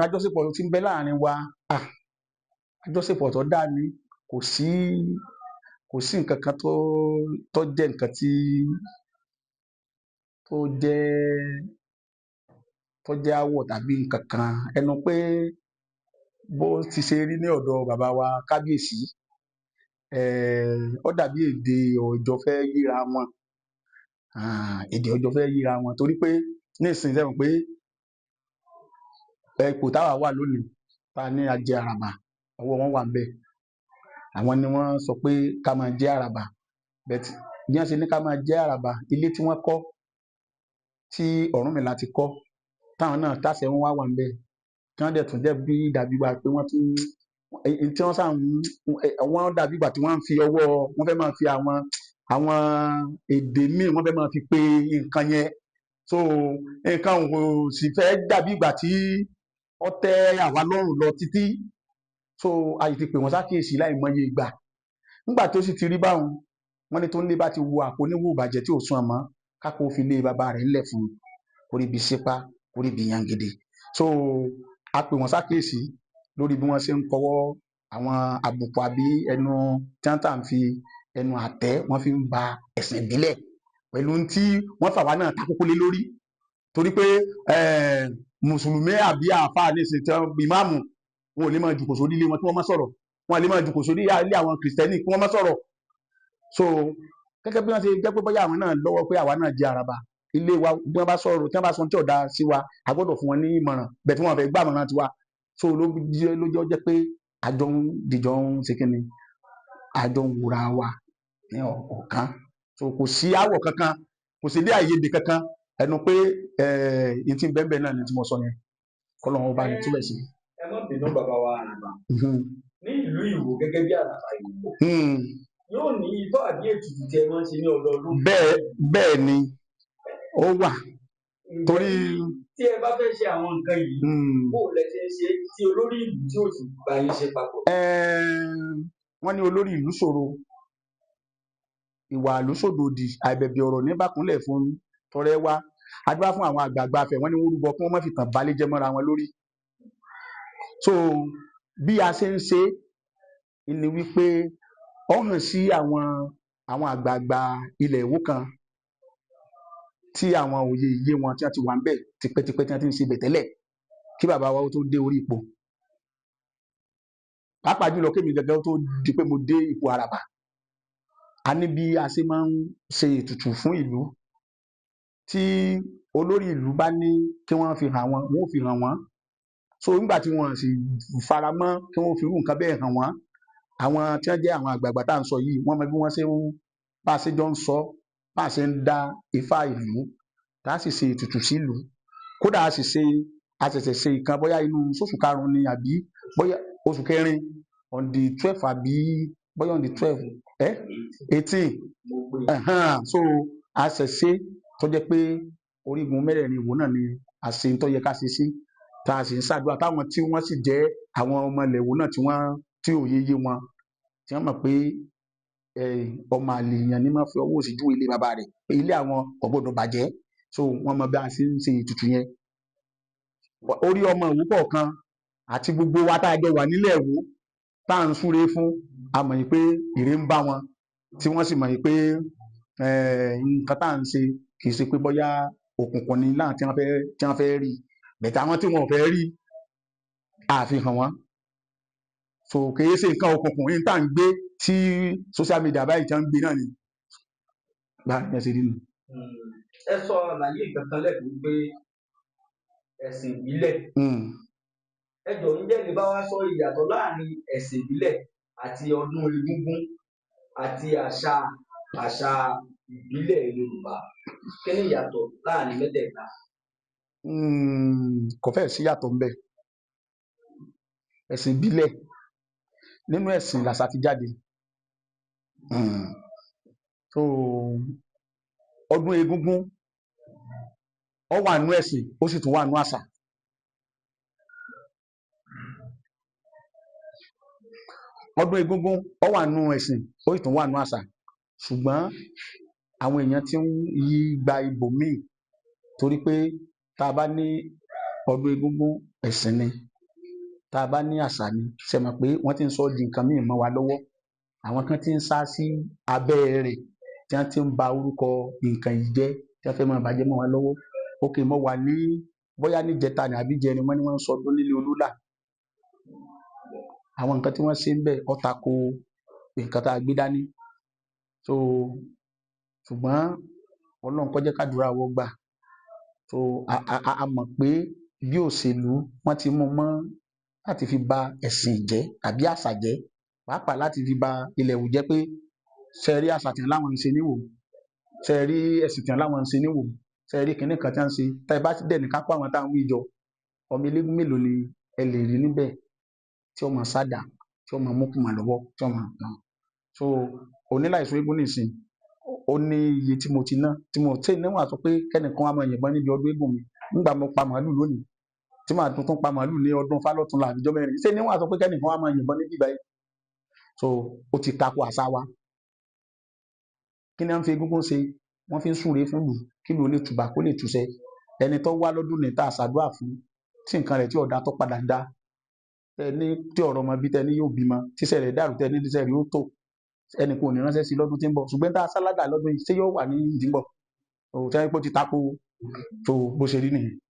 Àjọṣepọ̀ tí ń bẹ láàrin wa, àjọṣepọ̀ tó dáa ni. Kò sí nǹkan kan tó jẹ́ nǹkan tó jẹ́ aáwọ̀ tàbí nǹkan kan. Ẹnu pé bó ti ṣe rí ní ọ̀dọ̀ bàbá wa kábíyèsí, ó dàbí èdè ọ̀jọ́ fẹ́ yíra wọn. Èdè ọ̀jọ́ fẹ́ yíra wọn torí pé nísìnyí sẹ́wọ̀n pé ipò táwa wà lónìí, ta ní a jẹ àràbà, ọwọ́ wọn wà ńbẹ̀. Àwọn ni wọ́n sọ pé ká máa jẹ àràbà. But bí wọ́n ṣe ní ká máa jẹ àràbà, ilé tí wọ́n kọ́, tí Ọ̀rúnmìlà ti kọ́, táwọn náà táṣẹ wọn wà ńbẹ̀, tí wọ́n dẹ̀ tún jẹ́ bí dàbí ìgbà pé wọ́n tún tí wọ́n sàn wọ́n dàbí ìgbà tí wọ́n ń fi ọwọ́ wọ́n fẹ́ máa fi àwọn èdè míì wọ́n fẹ́ máa fi pe nǹkan yẹn. So nǹkan ò sì fẹ́ dàbí ìgbà tí ó tẹ́ àwa lọ́rùn lọ títí. So a sì ti pè wọ́n sákìyèsí láìmọye ìgbà. Nígbà tó sì ti rí báwọn, wọ́n ní tó ń lé bá ti wo àpò oníwò ìbàjẹ́ tí ò sún àmọ́, kápò fi lé bàbá rẹ̀ ńlẹ̀ fún un, orí ibi sípá, orí ibi yangede. So a pè wọ́n sákìyèsí lórí bí wọ́n ṣe ń kọwọ́ àwọn àbùkù àbí ẹnu tí wọ́n tà ń fi ẹnu àtẹ́ wọ́n fi ń ba ẹ̀sìn ìbílẹ̀ pẹ̀lú tí wọ́n fà wá náà takókó lé lórí. Torí pé mùsùlùmí àbí àáfàá ní ìsìn tí ìmáàmù wọn ò lè máa jùkò sórí ilé wọn kí wọ́n má sọ̀rọ̀. Wọn ò lè máa jùkò sórí ilé àwọn kìrìsìtẹ́nì kí wọ́n má sọ̀rọ̀. So gẹ́gẹ́ bí wọ́n ṣe jẹ́ pé bóyá àwọn náà lọ́wọ́ pé àwa náà jẹ àràbà, ilé wa bí wọ́n bá sọ̀rọ̀ tí wọ́n bá sọ tí ọ̀dà sí wa, a gbọ́dọ̀ fún wọn ní ìmọ̀ràn, bẹ́ẹ̀ tí wọ́n fẹ́ gbà mọ̀ràn tiwa. So ló jẹ́ pé àjọ ń ṣe kí ni, àjọ ń wúra wa ní ọ̀kan. So kò sí àwọ̀ kankan, kò sí ilé àìyedè kankan, ẹnu pé ìtì bẹ́ẹ̀ náà ni tí mo sọ yẹn. Kọ́lọ́run bá ní túbẹ̀ sí. Ẹ má bínú bàbá wa àràbà. Ní ìlú Ìwó gẹ́gẹ́ bí àràbà Ìwó, yóò ní ìtọ́ àbí ètùtù tí ẹ máa ń ṣe ní ọdọọdún. Bẹ́ẹ̀ ni ó wà. Torí tí ẹ bá fẹ́ ṣe àwọn nǹkan yìí, bó lẹ ṣe ń ṣe tí olórí ìlú tí ò sì bá yín ṣe papọ̀. Wọ́n ní olórí ìlú ṣòro, ìwà ìlú ṣòdòdì, àìbẹ̀bẹ̀ ọ̀rọ̀ ní bákúnlẹ̀ fún tọrẹ wá. Adúrà fún àwọn àgbààgbà afẹ̀, wọ́n ní wọ́n rúbọ kí wọ́n má fi tàn balẹ̀ jẹ́ mọ́ra wọn lórí. So bí a ṣe ń ṣe ni wípé ó hàn sí àwọn àgbààgbà ilẹ̀ Ìwó kan tí àwọn òye iye wọn tí wọ́n ti wà ń bẹ̀ tipẹ́tipẹ́ tí wọ́n ti ń ṣe bẹ̀ tẹ́lẹ̀ kí bàbá wa ó tó dé orí ipò. Pàápàá jùlọ kémi gẹ́gẹ́ ó tó di pé mo dé ipò àràbà. A ní bí a ṣe máa ń ṣe ètùtù fún ìlú. Tí olórí ìlú bá ní kí wọ́n fi hàn wọ́n, wọ́n ò fi hàn wọ́n. So nígbà tí wọ́n sì fara mọ́ kí wọ́n fi irú nǹkan bẹ́ẹ̀ hàn wọ́n, àwọn tí wọ́n jẹ́ àwọn àgbààgbà tá à ń sọ yìí, wọ́n mọ bí wọ́n ṣe ń bá a ṣe jọ ń sọ, bá a ṣe ń dá ifá ìlú, tá a sì ṣe ètùtù sí ìlú. Kódà a ṣẹ̀ṣẹ̀ ṣe ìkan bóyá inú oṣù karùn-ún ni àbí bóyá oṣù kẹrin on the 12 àbí bóyá on the 12 18. So a ṣẹ̀ṣẹ̀ tó jẹ́ pé orígun mẹ́rẹ̀ẹ̀rin Ìwó náà ni a ṣe ń tó yẹ ká ṣe sí, tá a sì ń ṣàdúrà táwọn tí wọ́n sì jẹ́ àwọn ọmọ ilẹ̀ Ìwó náà tí òye yé wọn, tí wọ́n mọ̀ pé ọmọ àlè èèyàn ní máa fi ọwọ́ òsì júwe ilé bàbá rẹ̀, pé ilé àwọn kò gbọdọ̀ bàjẹ́. So wọ́n mọ bí a ṣe ń ṣe ètùtù yẹn. Orí ọmọ Ìwó kọ̀ọ̀kan àti gbogbo wa tá a jọ wà nílẹ̀ Ìwó tá à ń súre fún, a mọ̀ yìí pé ire ń bá wọn, tí wọ́n sì mọ̀ yìí pé nǹkan tá à ń ṣe kì í ṣe pé bóyá òkùnkùn ni láwọn tí wọ́n fẹ́ rí, bẹ̀tẹ̀ àwọn tí wọ́n ò fẹ́ rí àfihàn wọn. So kì í ṣe nǹkan òkùnkùn yìí tá à ń gbé tí social media báyìí tí wọ́n ń gbé náà ni. Bá a ṣe rí nù. Ẹ sọ àlàyé ìkankan lẹ́kùn pé ẹ̀sìn ìbílẹ̀. Ẹ jọ̀ọ́ ǹjẹ́ lè bá wa sọ ìyàtọ̀ láàrin ẹ̀sìn ìbílẹ̀ àti ọdún egúngún àti àṣà ìbílẹ̀ Yorùbá. Kí ni ìyàtọ̀ láàrin mẹ́tẹ̀ẹ̀ta? Kò fẹ́ sí yàtọ̀ ńbẹ̀. Ẹ̀sìn ìbílẹ̀ nínú ẹ̀sìn làṣà ti jáde. So ọdún egúngún ó wà nínú ẹ̀sìn, ó sì tún wà nínú àṣà. Ọdún egúngún ó wà nínú ẹ̀sìn, ó sì tún wà nínú àṣà. Ṣùgbọ́n àwọn èèyàn tí ń yí gba ibòmíì torí pé tá a bá ní ọdún egúngún ẹ̀sìn ni, tá a bá ní àṣà ni, ṣe mọ̀ pé wọ́n ti ń sọ di nǹkan míì mọ́ wa lọ́wọ́. Àwọn kan ti ń sá sí abẹ́ rẹ̀ tí wọ́n ti ń ba orúkọ nǹkan yìí jẹ́, tí wọ́n fẹ́ máa bàjẹ́ mọ́ wa lọ́wọ́. Okay, mo wà ní bóyá níjẹta ni àbí ìjẹrin, wọ́n ní wọ́n ń sọ ọdún nílé Olúlà. Àwọn nǹkan tí wọ́n ṣe ń bẹ̀ ó tako nǹkan tá a gbé dání. So ṣùgbọ́n Ọlọ́run kó jẹ́ kádùúrà wa gbà. So a mọ̀ pé bí òṣèlú wọ́n ti mú mọ́ láti fi ba ẹ̀sìn jẹ́ tàbí àṣà jẹ́, pàápàá láti fi ba ilẹ̀ wù jẹ́ pé ṣe rí àṣà tí láwọn ń ṣe níwò, ṣe rí ẹ̀sìn tí láwọn ń ṣe níwò, ṣe rí kinní kan tí wọ́n ń ṣe. Tá ẹ bá ti dẹ̀ ní ká kó àwọn táwọn wí jọ, ọmọ eléégún mélòó ni ẹ lè rí níbẹ̀ tí ó máa sádà, tí ó máa mú kùmà lọ́wọ́, tí ó máa tàn. So oníláìsọ eégún nìsín, ó ní iye tí mo ti ná, tí mo tẹ́ níwọ̀n sọ pé kẹ́nìkan á máa yìnbọn níbi ọdún eégún mi nígbà mo pa màálù lónìí, tí màá tuntun pa màálù ní ọdún Fálọ́túnlá àbíjọ́ mẹ́rin. Ṣé níwọ̀n sọ pé kẹ́nìkan á máa yìnbọn níbí báyìí? So ó ti tako àṣà wa. Kí ni wọ́n fi egúngún ṣe? Wọ́n fi ń súre fún ìlú, kí ìlú ó lè tùbà, kó lè túṣẹ. Ẹni tó wá lọ́dún ní tá a ṣàdúrà fún, tí nǹkan rẹ̀ tí ọ̀dà tó padà dá, tẹni tí ọ̀rọ̀ ọmọ bí tẹni yóò bímọ, tíṣẹ́ rẹ̀ dàrú tẹni tíṣẹ́ rẹ̀ ó tò, ẹnì kò ní ránṣẹ́ sí lọ́dún tí ń bọ̀. Ṣùgbọ́n tá a sáládà lọ́dún yìí, ṣé yóò wà ní ìdí ń bọ̀? Ó tẹ́ pé ó ti tako, tó bó ṣe rí nìyẹn.